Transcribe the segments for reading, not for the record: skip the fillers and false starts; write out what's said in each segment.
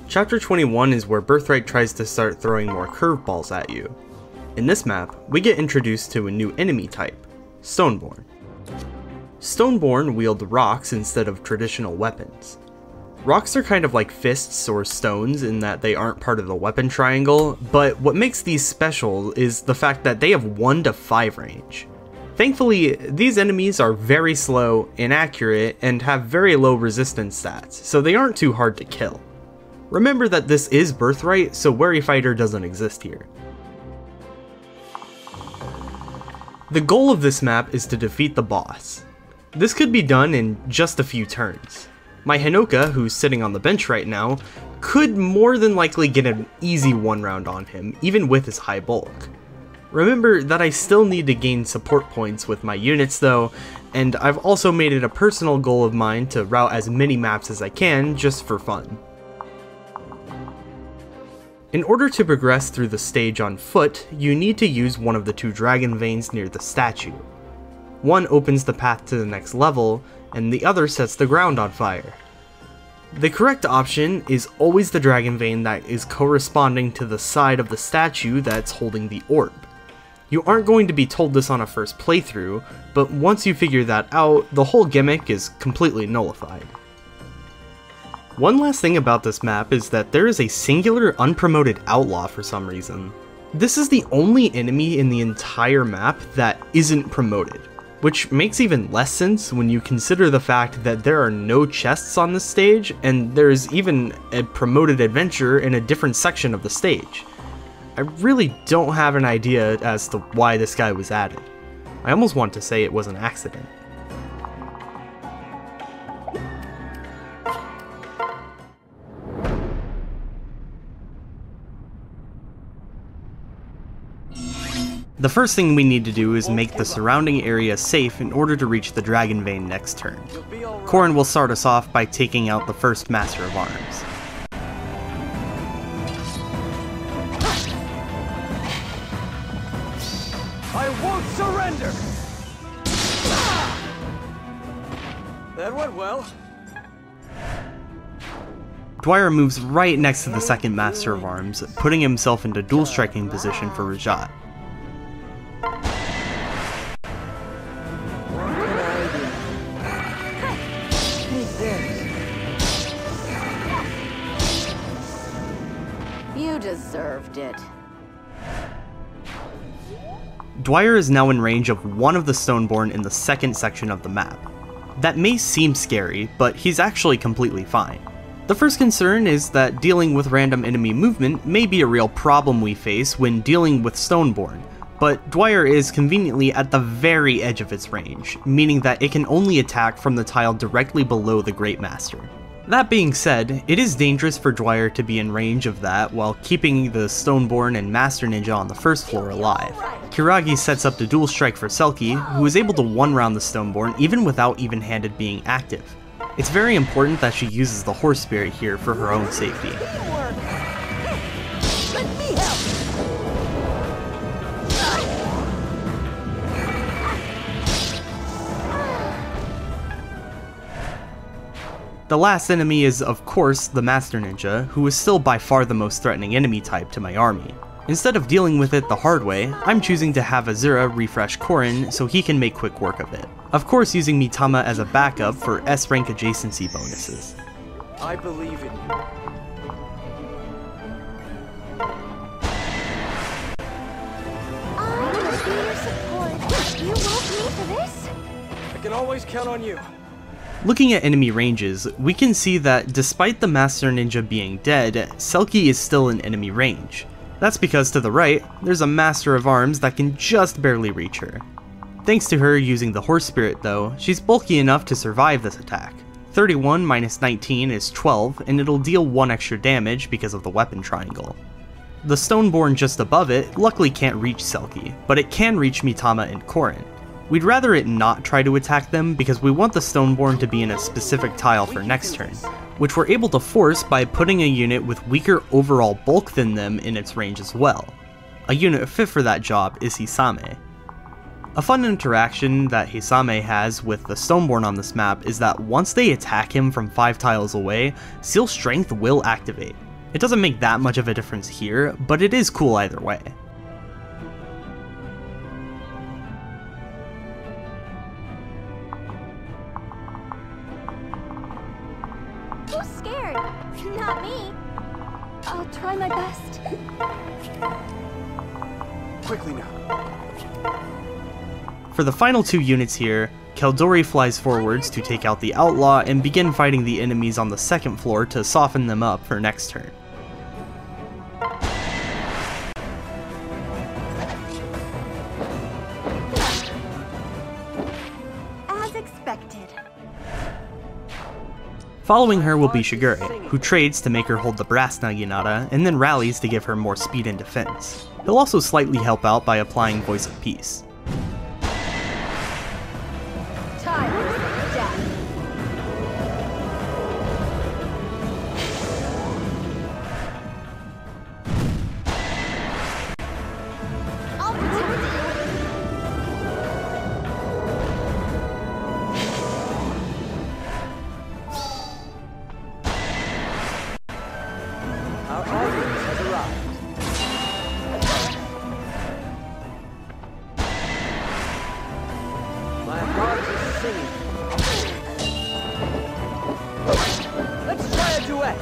Chapter 21 is where Birthright tries to start throwing more curveballs at you. In this map, we get introduced to a new enemy type, Stoneborn. Stoneborn wield rocks instead of traditional weapons. Rocks are kind of like fists or stones in that they aren't part of the weapon triangle, but what makes these special is the fact that they have 1 to 5 range. Thankfully, these enemies are very slow, inaccurate, and have very low resistance stats, so they aren't too hard to kill. Remember that this is Birthright, so Wary Fighter doesn't exist here. The goal of this map is to defeat the boss. This could be done in just a few turns. My Hinoka, who's sitting on the bench right now, could more than likely get an easy 1 round on him, even with his high bulk. Remember that I still need to gain support points with my units though, and I've also made it a personal goal of mine to route as many maps as I can, just for fun. In order to progress through the stage on foot, you need to use one of the 2 dragon veins near the statue. One opens the path to the next level, and the other sets the ground on fire. The correct option is always the dragon vein that is corresponding to the side of the statue that's holding the orb. You aren't going to be told this on a first playthrough, but once you figure that out, the whole gimmick is completely nullified. One last thing about this map is that there is a singular unpromoted outlaw for some reason. This is the only enemy in the entire map that isn't promoted, which makes even less sense when you consider the fact that there are no chests on this stage, and there's even a promoted adventure in a different section of the stage. I really don't have an idea as to why this guy was added. I almost want to say it was an accident. The first thing we need to do is make the surrounding area safe in order to reach the Dragon Vein next turn. Corrin will start us off by taking out the first Master of Arms. I won't surrender! That went well. Dwyer moves right next to the second Master of Arms, putting himself into dual striking position for Rajat. You deserved it. Dwyer is now in range of one of the Stoneborn in the second section of the map. That may seem scary, but he's actually completely fine. The first concern is that dealing with random enemy movement may be a real problem we face when dealing with Stoneborn, but Dwyer is conveniently at the very edge of its range, meaning that it can only attack from the tile directly below the Great Master. That being said, it is dangerous for Dwyer to be in range of that while keeping the Stoneborn and Master Ninja on the first floor alive. Kiragi sets up the dual strike for Selkie, who is able to one-round the Stoneborn even without even-handed being active. It's very important that she uses the Horse Spirit here for her own safety. Let me help. The last enemy is, of course, the Master Ninja, who is still by far the most threatening enemy type to my army. Instead of dealing with it the hard way, I'm choosing to have Azura refresh Corrin so he can make quick work of it. Of course, using Mitama as a backup for S-rank adjacency bonuses. I believe in you. I will be your support. You want me for this? I can always count on you. Looking at enemy ranges, we can see that despite the Master Ninja being dead, Selkie is still in enemy range. That's because to the right, there's a Master of Arms that can just barely reach her. Thanks to her using the Horse Spirit though, she's bulky enough to survive this attack. 31 minus 19 is 12, and it'll deal 1 extra damage because of the weapon triangle. The Stoneborn just above it luckily can't reach Selkie, but it can reach Mitama and Corrin. We'd rather it not try to attack them because we want the Stoneborn to be in a specific tile for next turn, which we're able to force by putting a unit with weaker overall bulk than them in its range as well. A unit fit for that job is Hisame. A fun interaction that Hisame has with the Stoneborn on this map is that once they attack him from 5 tiles away, Seal Strength will activate. It doesn't make that much of a difference here, but it is cool either way. Who's scared? Not me. I'll try my best. Quickly now. For the final 2 units here, Caeldori flies forwards to take out the outlaw and begin fighting the enemies on the 2nd floor to soften them up for next turn. As expected. Following her will be Shigure, who trades to make her hold the brass naginata and then rallies to give her more speed and defense. He'll also slightly help out by applying Voice of Peace. Our audience has arrived. My heart is singing. Let's try a duet.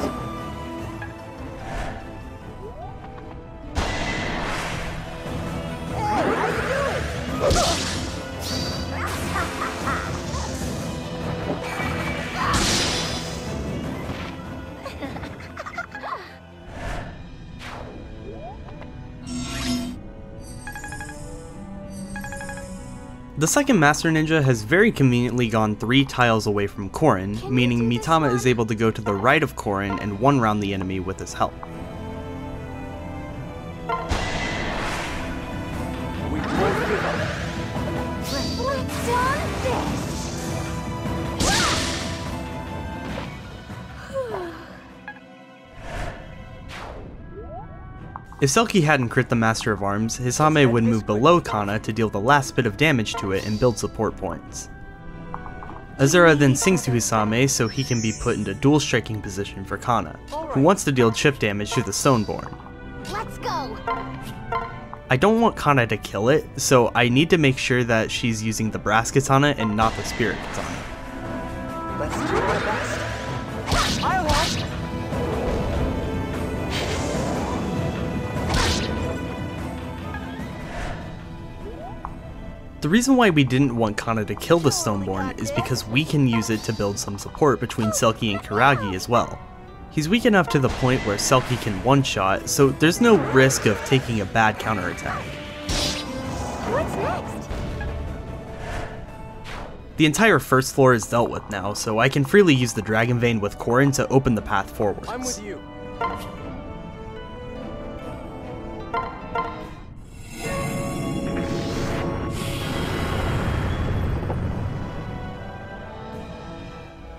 The second Master Ninja has very conveniently gone 3 tiles away from Korin, meaning Mitama is able to go to the right of Korin and one-round the enemy with his help. We won't give up. Reflect on this. If Selkie hadn't crit the Master of Arms, Hisame would move below Kana to deal the last bit of damage to it and build support points. Azura then sings to Hisame so he can be put into dual striking position for Kana, who wants to deal chip damage to the Stoneborn. Let's go. I don't want Kana to kill it, so I need to make sure that she's using the brass katana and not the spirit katana. Let's do our best. I'll help. The reason why we didn't want Kana to kill the Stoneborn is because we can use it to build some support between Selkie and Kiragi as well. He's weak enough to the point where Selkie can one-shot, so there's no risk of taking a bad counterattack. What's next? The entire first floor is dealt with now, so I can freely use the Dragon Vein with Korin to open the path forwards. I'm with you.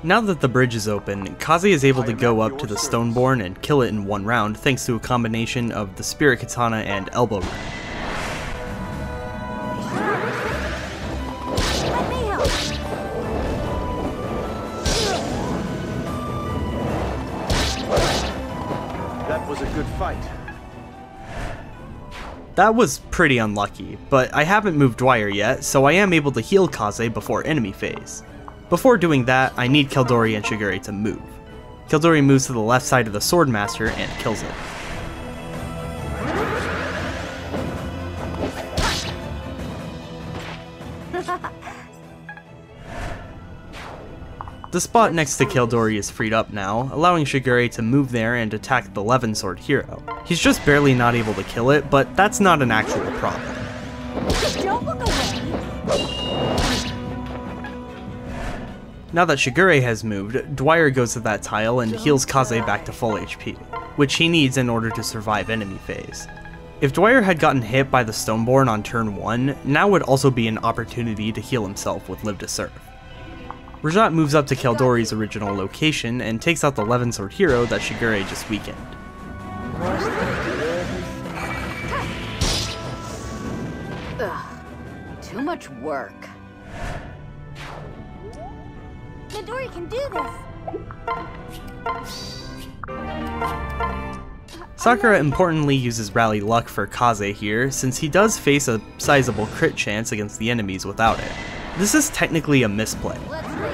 Now that the bridge is open, Kaze is able to go up to the Stoneborn and kill it in one round thanks to a combination of the Spirit Katana and Elbow Room. Let me help. That was a good fight. That was pretty unlucky, but I haven't moved Dwyer yet, so I am able to heal Kaze before enemy phase. Before doing that, I need Caeldori and Shigure to move. Caeldori moves to the left side of the Swordmaster and kills it. The spot next to Caeldori is freed up now, allowing Shigure to move there and attack the Levin Sword hero. He's just barely not able to kill it, but that's not an actual problem. Don't look away. Now that Shigure has moved, Dwyer goes to that tile and heals Kaze back to full HP, which he needs in order to survive enemy phase. If Dwyer had gotten hit by the Stoneborn on turn 1, now would also be an opportunity to heal himself with Live to Serve. Rajat moves up to Caeldori's original location and takes out the Levin Sword hero that Shigure just weakened. Ugh, too much work. Midori can do this. Sakura importantly uses Rally Luck for Kaze here, since he does face a sizable crit chance against the enemies without it. This is technically a misplay.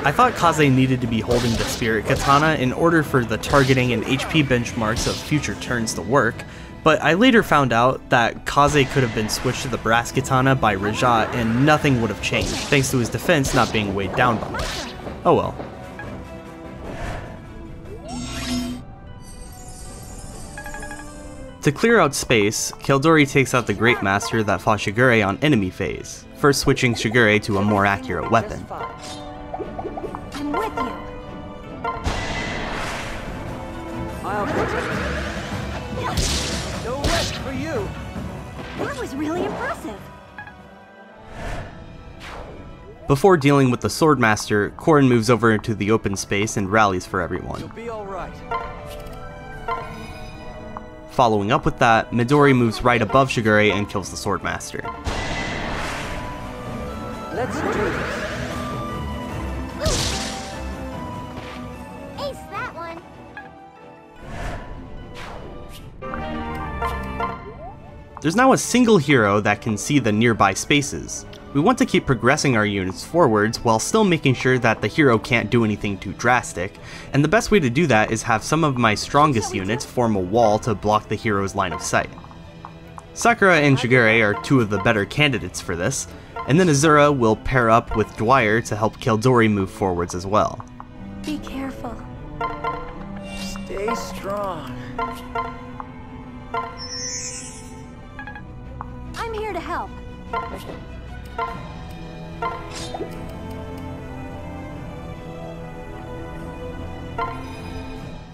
I thought Kaze needed to be holding the Spirit Katana in order for the targeting and HP benchmarks of future turns to work, but I later found out that Kaze could have been switched to the Brass Katana by Rajat and nothing would have changed, thanks to his defense not being weighed down by it. Oh well. To clear out space, Caeldori takes out the Great Master that fought Shigure on enemy phase, first switching Shigure to a more accurate weapon. I'm with you. I'll protect you. No rest for you. That was really impressive. Before dealing with the Swordmaster, Korin moves over into the open space and rallies for everyone. You'll be all right. Following up with that, Midori moves right above Shigure and kills the Swordmaster. Let's do this. Ace that one. There's now a single hero that can see the nearby spaces. We want to keep progressing our units forwards while still making sure that the hero can't do anything too drastic, and the best way to do that is have some of my strongest units form a wall to block the hero's line of sight. Sakura and Shigure are two of the better candidates for this, and then Azura will pair up with Dwyer to help Caeldori move forwards as well. Be careful. Stay strong. I'm here to help.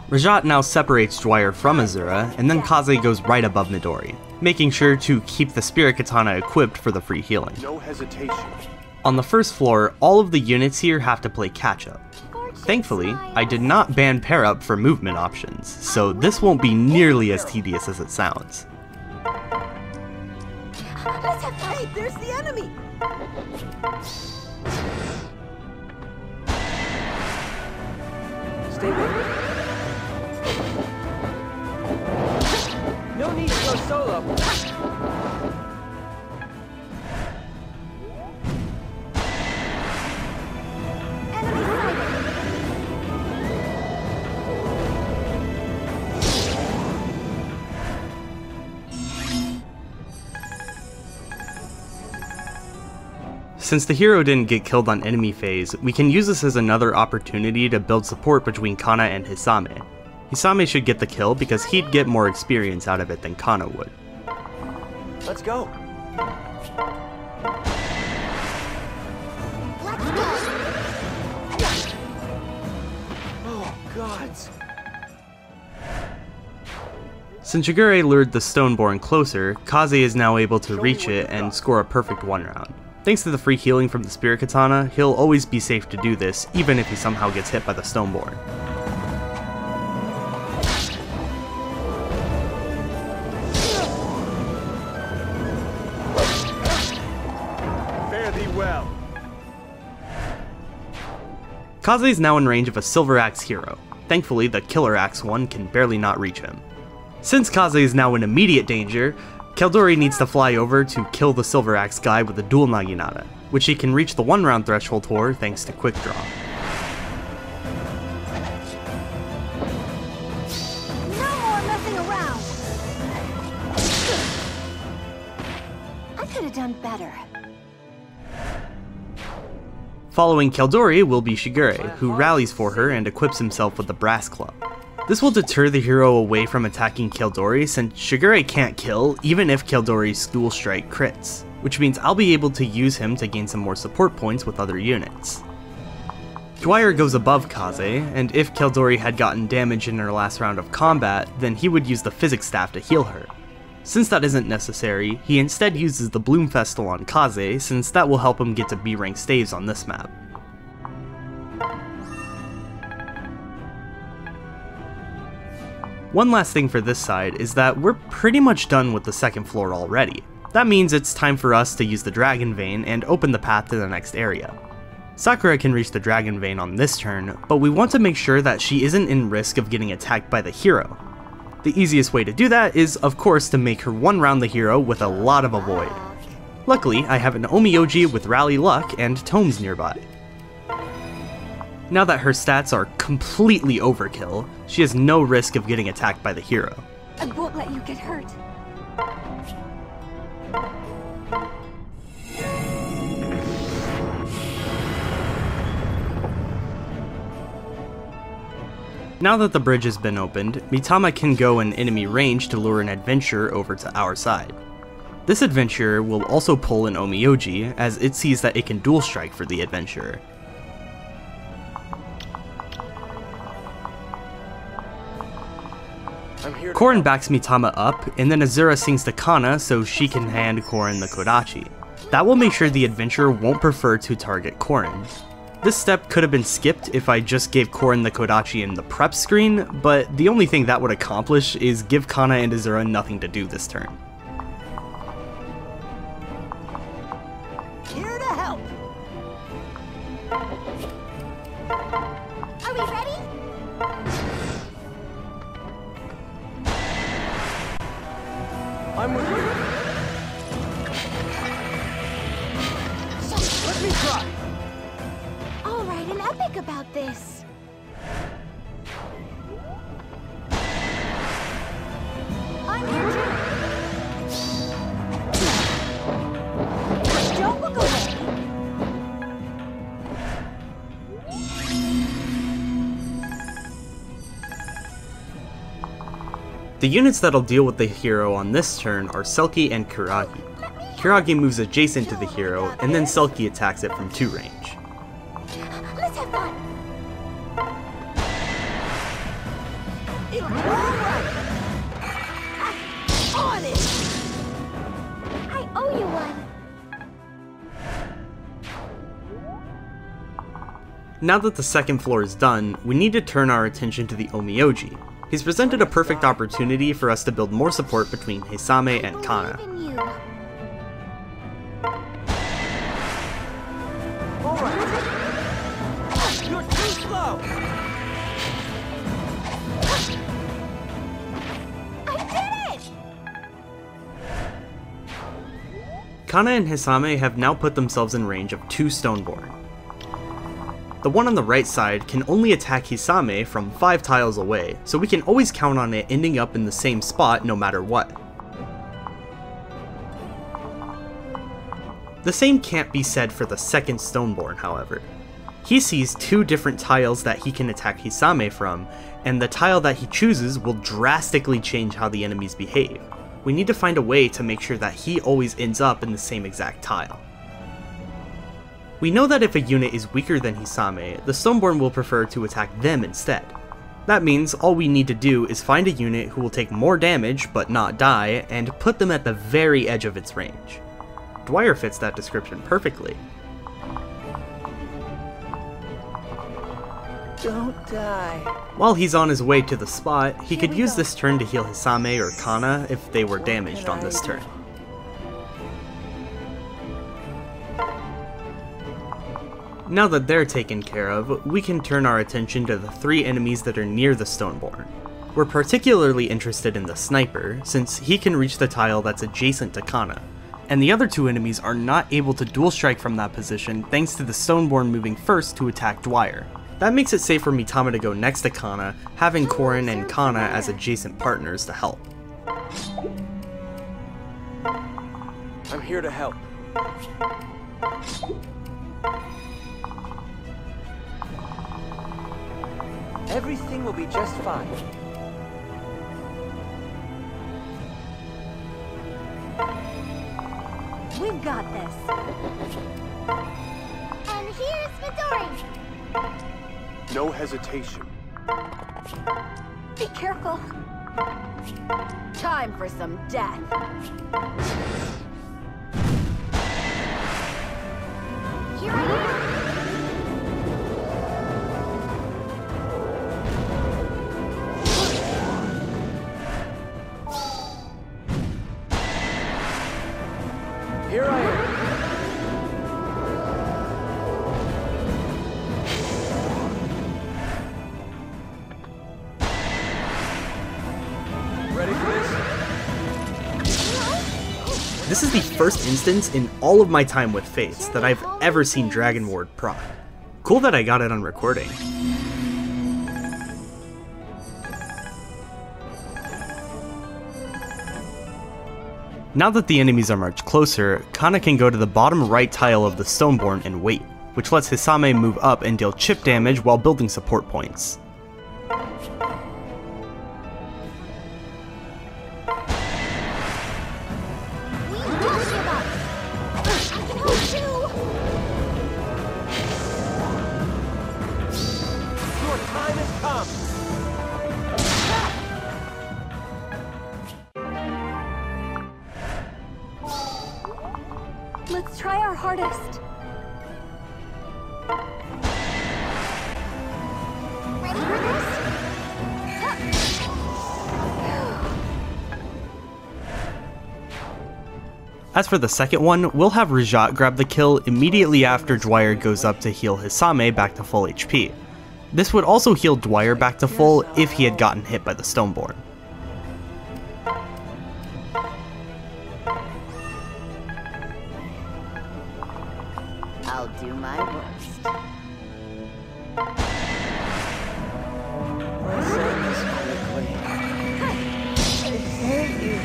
Rajat now separates Dwyer from Azura, and then Kaze goes right above Midori, making sure to keep the Spirit Katana equipped for the free healing. No hesitation. On the first floor, all of the units here have to play catch-up. Thankfully, I did not ban pair-up for movement options, so this won't be nearly as tedious as it sounds. Let's have fun. Hey, there's the enemy. Stay with me. No need to go solo. Enemy sighted. Since the hero didn't get killed on enemy phase, we can use this as another opportunity to build support between Kana and Hisame. Hisame should get the kill because he'd get more experience out of it than Kana would. Let's go. Let's go. Oh, gods. Since Shigure lured the Stoneborn closer, Kaze is now able to reach it and score a perfect one round. Thanks to the free healing from the Spirit Katana, he'll always be safe to do this, even if he somehow gets hit by the Stoneborn. Fare thee well. Kaze is now in range of a Silver Axe hero. Thankfully, the Killer Axe one can barely not reach him. Since Kaze is now in immediate danger, Caeldori needs to fly over to kill the Silver Axe guy with a dual Naginata, which he can reach the 1-round threshold for thanks to Quick Draw. No more messing around. I could have done better. Following Caeldori will be Shigure, who rallies for her and equips himself with the Brass Club. This will deter the hero away from attacking Caeldori since Shigure can't kill even if Caeldori's dual strike crits, which means I'll be able to use him to gain some more support points with other units. Dwyer goes above Kaze, and if Caeldori had gotten damage in her last round of combat, then he would use the Physics Staff to heal her. Since that isn't necessary, he instead uses the Bloom Festal on Kaze since that will help him get to B-rank staves on this map. One last thing for this side is that we're pretty much done with the second floor already. That means it's time for us to use the Dragon Vein and open the path to the next area. Sakura can reach the Dragon Vein on this turn, but we want to make sure that she isn't in risk of getting attacked by the hero. The easiest way to do that is, of course, to make her one-round the hero with a lot of avoid. Luckily, I have an Omioji with Rally Luck and Tomes nearby. Now that her stats are completely overkill, she has no risk of getting attacked by the hero. I won't let you get hurt. Now that the bridge has been opened, Mitama can go in enemy range to lure an adventurer over to our side. This adventurer will also pull an Omioji, as it sees that it can dual strike for the adventurer. Korin backs Mitama up, and then Azura sings to Kana so she can hand Korin the Kodachi. That will make sure the adventurer won't prefer to target Korin. This step could have been skipped if I just gave Korin the Kodachi in the prep screen, but the only thing that would accomplish is give Kana and Azura nothing to do this turn. Here to help. Are we ready? I'm with you. Let me try. I'll write an epic about this. I'm here too. Don't look away. The units that'll deal with the hero on this turn are Selkie and Kuragi. Kuragi moves adjacent to the hero, and then Selkie attacks it from 2 range. Let's have fun. On it. I owe you one. Now that the second floor is done, we need to turn our attention to the Omioji. He's presented a perfect opportunity for us to build more support between Hisame and Kana. Believe in you. All right. You're too slow. I did it! Kana and Hisame have now put themselves in range of 2 Stoneborn. The one on the right side can only attack Hisame from 5 tiles away, so we can always count on it ending up in the same spot no matter what. The same can't be said for the second Stoneborn, however. He sees 2 different tiles that he can attack Hisame from, and the tile that he chooses will drastically change how the enemies behave. We need to find a way to make sure that he always ends up in the same exact tile. We know that if a unit is weaker than Hisame, the Stoneborn will prefer to attack them instead. That means all we need to do is find a unit who will take more damage but not die, and put them at the very edge of its range. Dwyer fits that description perfectly. Don't die. While he's on his way to the spot, he could use this turn to heal Hisame or Kana if they were damaged on this turn. Now that they're taken care of, we can turn our attention to the 3 enemies that are near the Stoneborn. We're particularly interested in the Sniper, since he can reach the tile that's adjacent to Kana, and the other 2 enemies are not able to dual strike from that position thanks to the Stoneborn moving first to attack Dwyer. That makes it safe for Mitama to go next to Kana, having Korin and Kana as adjacent partners to help. I'm here to help. Everything will be just fine. We've got this. And here's Midori. No hesitation. Be careful. Time for some death. Here I am. Here I am. Ready for this? This is the first instance in all of my time with Fates that I've ever seen Dragon Ward proc. Cool that I got it on recording. Now that the enemies are much closer, Kana can go to the bottom right tile of the Stoneborn and wait, which lets Hisame move up and deal chip damage while building support points. Your time has come! Let's try our hardest. Ready for this? As for the second one, we'll have Rajat grab the kill immediately after Dwyer goes up to heal Hisame back to full HP. This would also heal Dwyer back to full if he had gotten hit by the Stoneborn. I'll do my worst. Let's end this quickly. I hate you.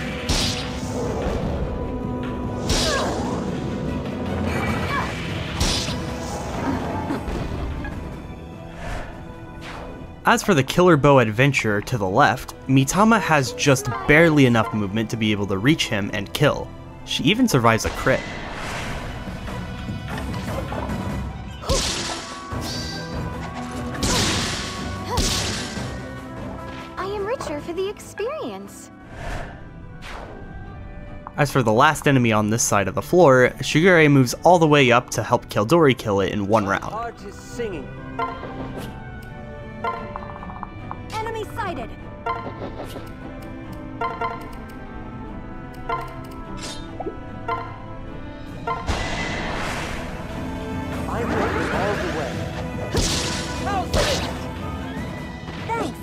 As for the Killer Bow Adventurer to the left, Mitama has just barely enough movement to be able to reach him and kill. She even survives a crit. I am richer for the experience. As for the last enemy on this side of the floor, Shigure moves all the way up to help Caeldori kill it in one round. Heart is singing. Enemy sighted. I'm working all the way. How's this? Thanks.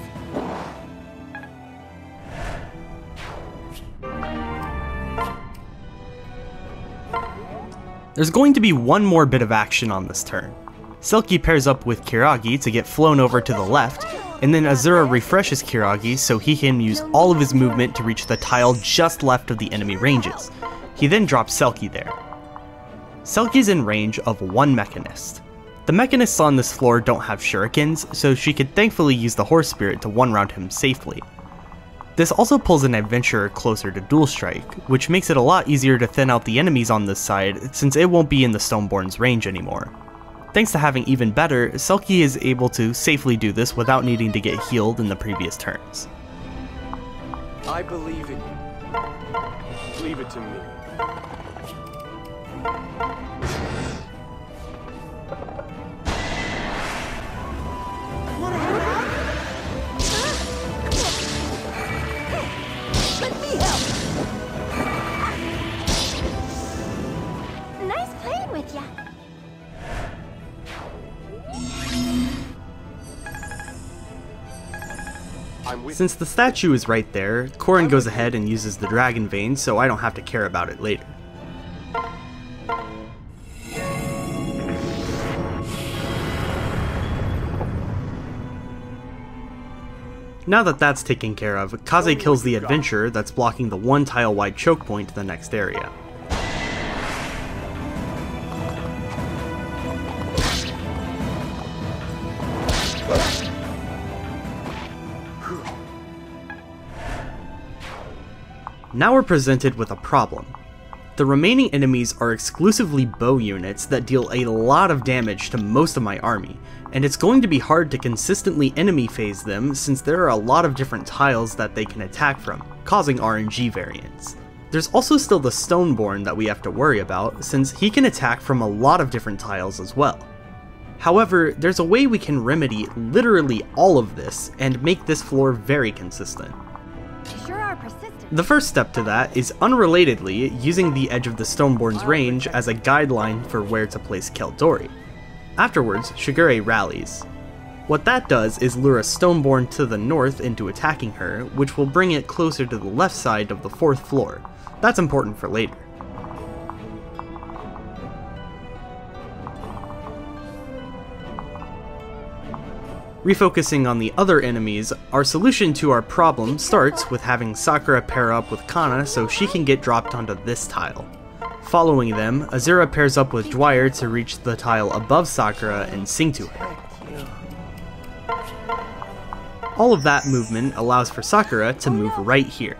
There's going to be one more bit of action on this turn. Selkie pairs up with Kiragi to get flown over to the left, and then Azura refreshes Kiragi so he can use all of his movement to reach the tile just left of the enemy ranges. He then drops Selkie there. Selkie's in range of one Mechanist. The Mechanists on this floor don't have shurikens, so she could thankfully use the Horse Spirit to one-round him safely. This also pulls an Adventurer closer to Dual Strike, which makes it a lot easier to thin out the enemies on this side since it won't be in the Stoneborn's range anymore. Thanks to having even better, Selkie is able to safely do this without needing to get healed in the previous turns. I believe in you. Leave it to me. Let me help. Nice playing with ya. Since the statue is right there, Korin goes ahead and uses the Dragon Vein so I don't have to care about it later. Now that that's taken care of, Kaze kills the Adventurer that's blocking the one tile wide choke point to the next area. Now we're presented with a problem. The remaining enemies are exclusively bow units that deal a lot of damage to most of my army, and it's going to be hard to consistently enemy phase them since there are a lot of different tiles that they can attack from, causing RNG variance. There's also still the Stoneborn that we have to worry about, since he can attack from a lot of different tiles as well. However, there's a way we can remedy literally all of this and make this floor very consistent. Sure are persistent. The first step to that is unrelatedly using the edge of the Stoneborn's range as a guideline for where to place Caeldori. Afterwards, Shigure rallies. What that does is lure a Stoneborn to the north into attacking her, which will bring it closer to the left side of the 4th floor. That's important for later. Refocusing on the other enemies, our solution to our problem starts with having Sakura pair up with Kana so she can get dropped onto this tile. Following them, Azura pairs up with Dwyer to reach the tile above Sakura and sing to her. All of that movement allows for Sakura to move right here.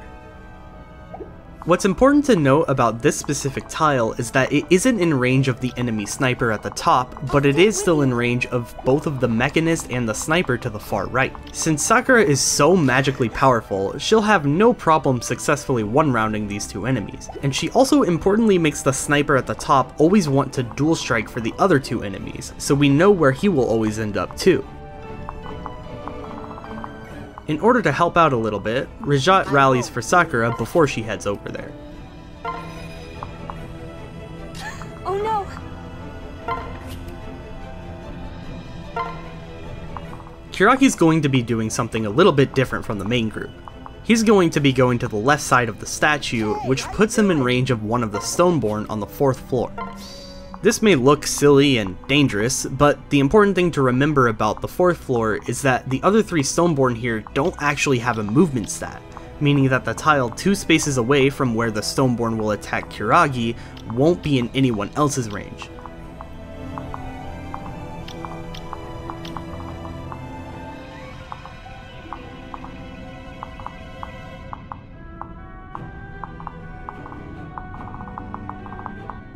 What's important to note about this specific tile is that it isn't in range of the enemy sniper at the top, but it is still in range of both of the mechanist and the sniper to the far right. Since Sakura is so magically powerful, she'll have no problem successfully one-rounding these two enemies, and she also importantly makes the sniper at the top always want to dual strike for the other two enemies, so we know where he will always end up too. In order to help out a little bit, Rajat rallies for Sakura before she heads over there. Oh no! Kiragi's going to be doing something a little bit different from the main group. He's going to be going to the left side of the statue, which puts him in range of one of the Stoneborn on the 4th floor. This may look silly and dangerous, but the important thing to remember about the 4th floor is that the other 3 Stoneborn here don't actually have a movement stat, meaning that the tile 2 spaces away from where the Stoneborn will attack Kiragi won't be in anyone else's range.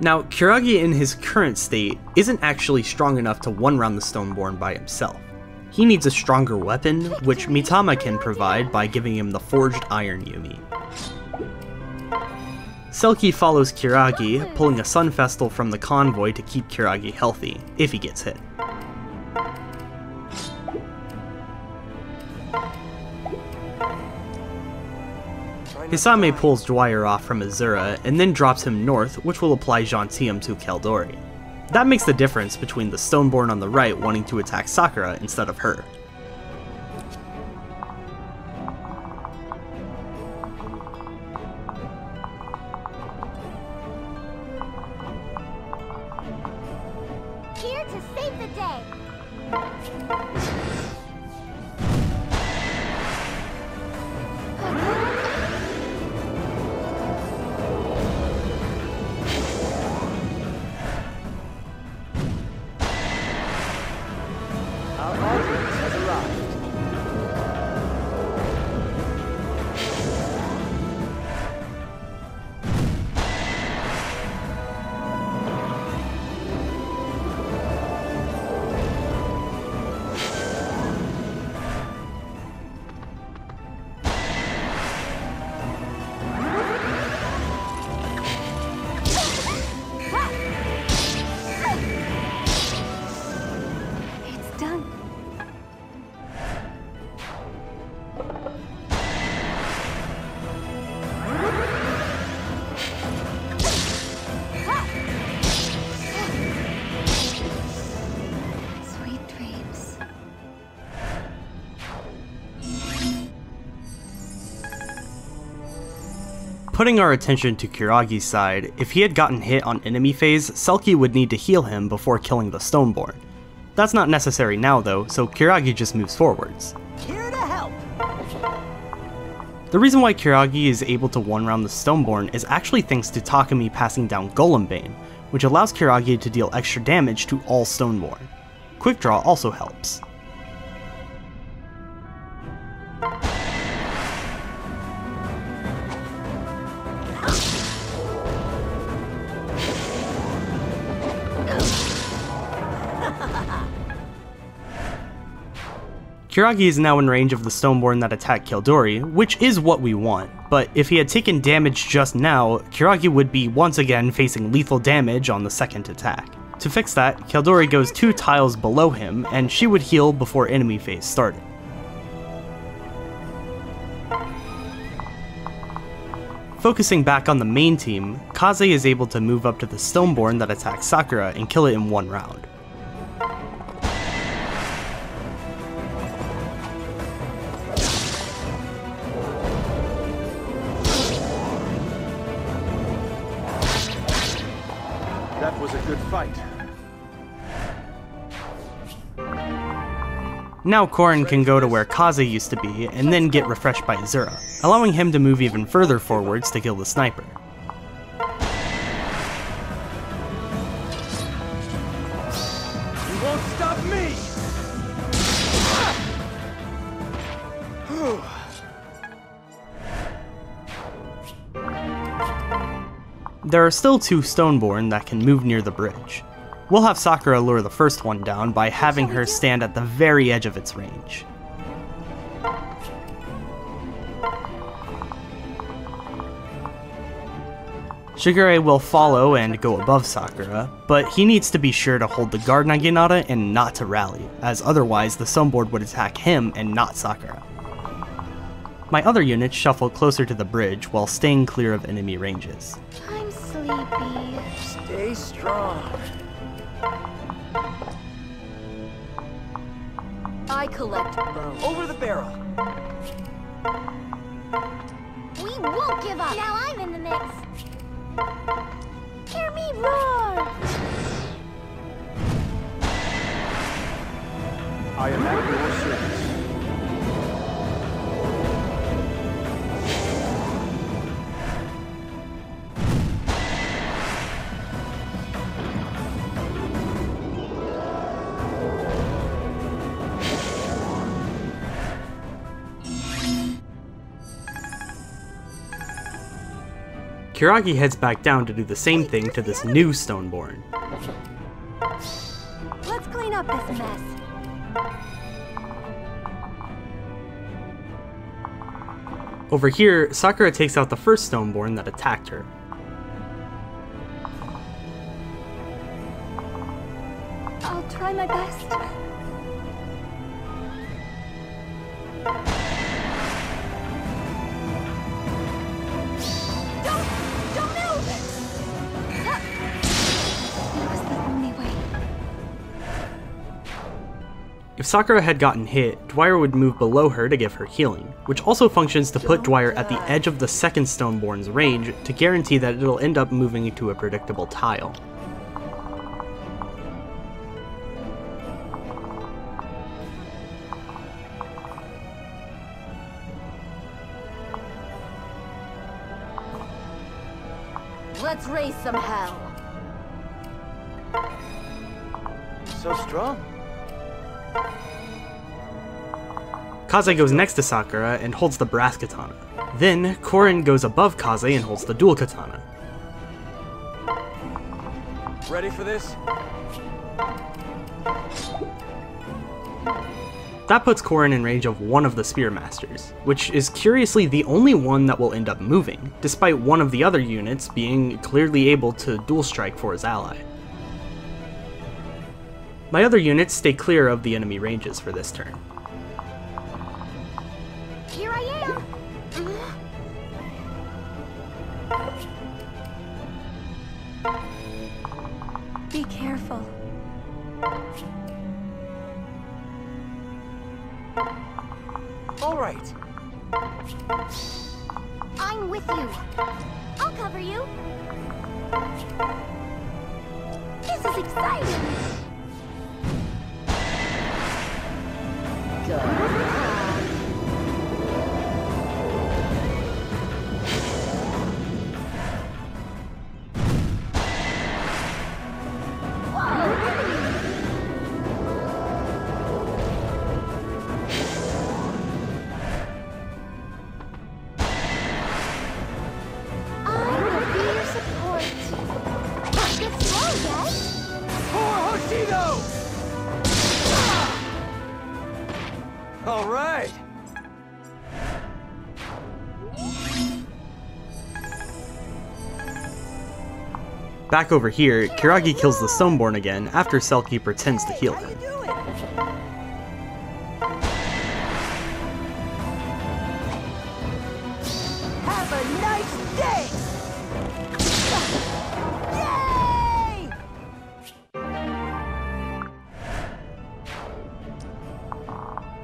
Now, Kiragi in his current state isn't actually strong enough to one-round the Stoneborn by himself. He needs a stronger weapon, which Mitama can provide by giving him the Forged Iron Yumi. Selkie follows Kiragi, pulling a Sun Festal from the convoy to keep Kiragi healthy, if he gets hit. Hisame pulls Dwyer off from Azura and then drops him north, which will apply Gentium to Caeldori. That makes the difference between the Stoneborn on the right wanting to attack Sakura instead of her. Here to save the day! Our audience has arrived. It's done. Sweet dreams. Putting our attention to Kiragi's side, if he had gotten hit on enemy phase, Selkie would need to heal him before killing the Stoneborn. That's not necessary now though, so Kiragi just moves forwards. Here to help. The reason why Kiragi is able to one-round the Stoneborn is actually thanks to Takumi passing down Golem Bane, which allows Kiragi to deal extra damage to all Stoneborn. Quick Draw also helps. Kiragi is now in range of the Stoneborn that attacked Caeldori, which is what we want, but if he had taken damage just now, Kiragi would be once again facing lethal damage on the second attack. To fix that, Caeldori goes 2 tiles below him, and she would heal before enemy phase started. Focusing back on the main team, Kaze is able to move up to the Stoneborn that attacks Sakura and kill it in one round. was a good fight. Now Korin can go to where Kaze used to be and then get refreshed by Azura, allowing him to move even further forwards to kill the sniper. You won't stop me! There are still 2 Stoneborn that can move near the bridge. We'll have Sakura lure the first one down by having her stand at the very edge of its range. Shigure will follow and go above Sakura, but he needs to be sure to hold the guard Naginata and not to rally, as otherwise the Stoneboard would attack him and not Sakura. My other units shuffle closer to the bridge while staying clear of enemy ranges. I'm sleepy. Stay strong. I collect both. Over the barrel. We won't give up. Now I'm in the mix. Hear me roar! I am at your service. Kiragi heads back down to do the same thing to this new Stoneborn. Let's clean up this mess. Over here, Sakura takes out the first Stoneborn that attacked her. I'll try my best. Don't move! It was the only way. If Sakura had gotten hit, Dwyer would move below her to give her healing, which also functions to put Dwyer at the edge of the second Stoneborn's range to guarantee that it'll end up moving into a predictable tile. Let's raise some hell. So strong. Kaze goes next to Sakura and holds the brass katana. Then, Korin goes above Kaze and holds the dual katana. Ready for this? That puts Korin in range of one of the Spear Masters, which is curiously the only one that will end up moving, despite one of the other units being clearly able to dual strike for his ally. My other units stay clear of the enemy ranges for this turn. Here I am! Be careful. All right. I'm with you. I'll cover you. This is exciting. Good. All right. Back over here, Kiragi kills the Stoneborn again after Selkie pretends to heal him. Have a nice day! Yay!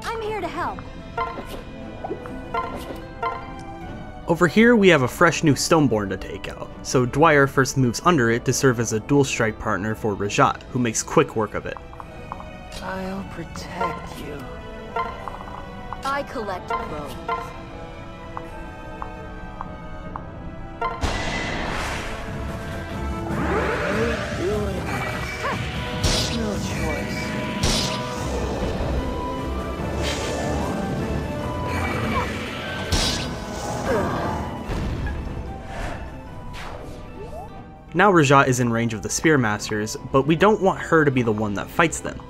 I'm here to help. Over here we have a fresh new Stoneborn to take out, so Dwyer first moves under it to serve as a dual strike partner for Rajat, who makes quick work of it. I'll protect you. I collect bones. Doing this. No choice. Now Rajat is in range of the Spearmasters, but we don't want her to be the one that fights them.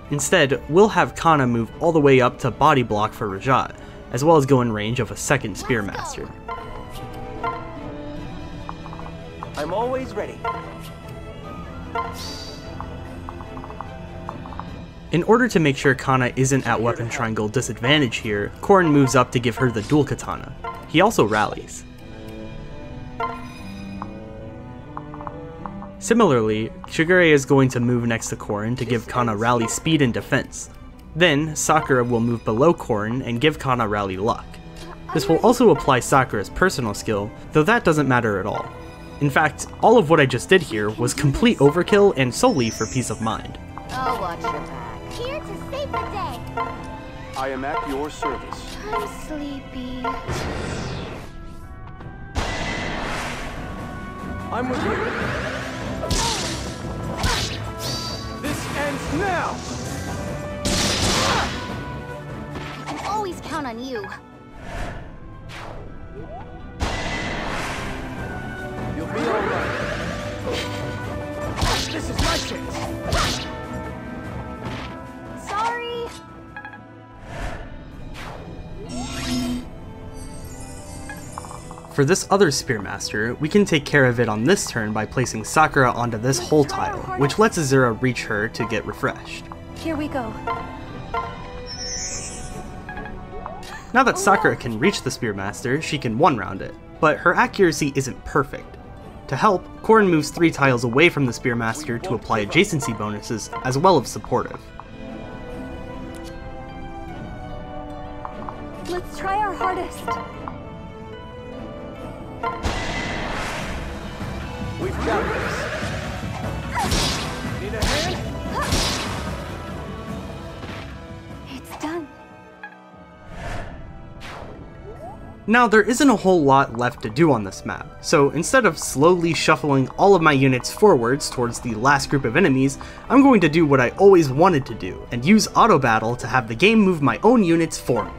Instead, we'll have Kana move all the way up to body block for Rajat, as well as go in range of a second Spearmaster. I'm always ready. In order to make sure Kana isn't at weapon triangle disadvantage here, Korin moves up to give her the dual katana. He also rallies. Similarly, Shigure is going to move next to Korin to give Kana rally speed and defense. Then, Sakura will move below Korin and give Kana rally luck. This will also apply Sakura's personal skill, though that doesn't matter at all. In fact, all of what I just did here was complete overkill and solely for peace of mind. I'll watch your back. Here to save the day. I am at your service. I'm sleepy. I'm with you. This ends now! I can always count on you. You'll be alright. This is my chance. Sorry. For this other Spearmaster, we can take care of it on this turn by placing Sakura onto this whole tile, which lets Azura reach her to get refreshed. Here we go. Now that Sakura can reach the Spearmaster, she can one-round it, but her accuracy isn't perfect. To help, Korin moves 3 tiles away from the Spearmaster to apply adjacency bonuses, as well as supportive. Let's try our hardest. We've got this. Need a hand? It's done. Now, there isn't a whole lot left to do on this map, so instead of slowly shuffling all of my units forwards towards the last group of enemies, I'm going to do what I always wanted to do, and use auto battle to have the game move my own units for me.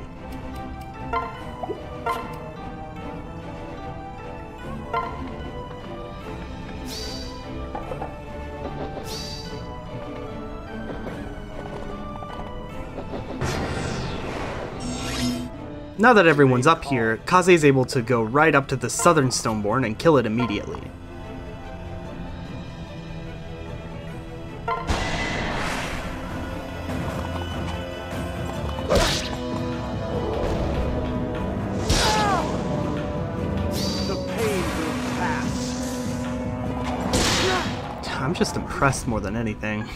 Now that everyone's up here, Kaze is able to go right up to the southern Stoneborn and kill it immediately. The pain will pass. I'm just impressed more than anything.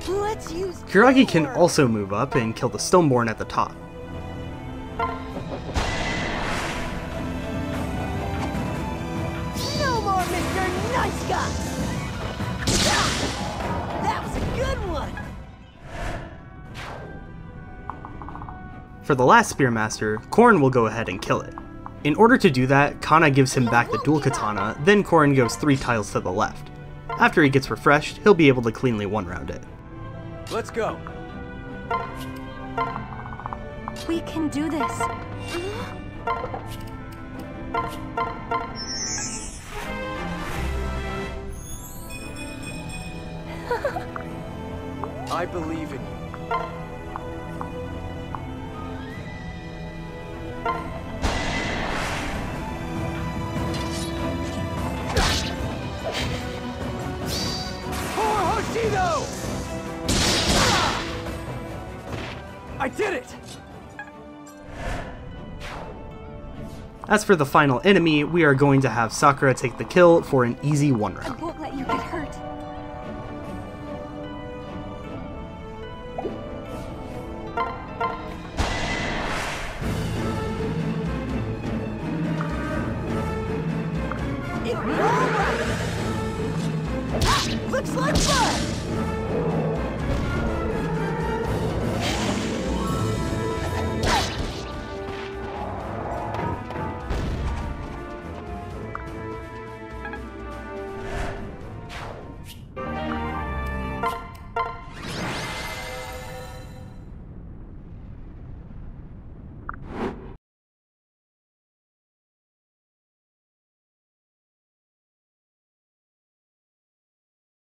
Let's use Kuragi can also move up and kill the Stoneborn at the top. no more Mr. Nice Guy. That was a good one. For the last Spearmaster, Korin will go ahead and kill it. In order to do that, Kana gives him back the dual katana, then Korin goes 3 tiles to the left. After he gets refreshed, he'll be able to cleanly one-round it. Let's go. We can do this. I believe in you. For Hoshido! I did it! As for the final enemy, we are going to have Sakura take the kill for an easy I one-round. won't let you get hurt. Looks like fun!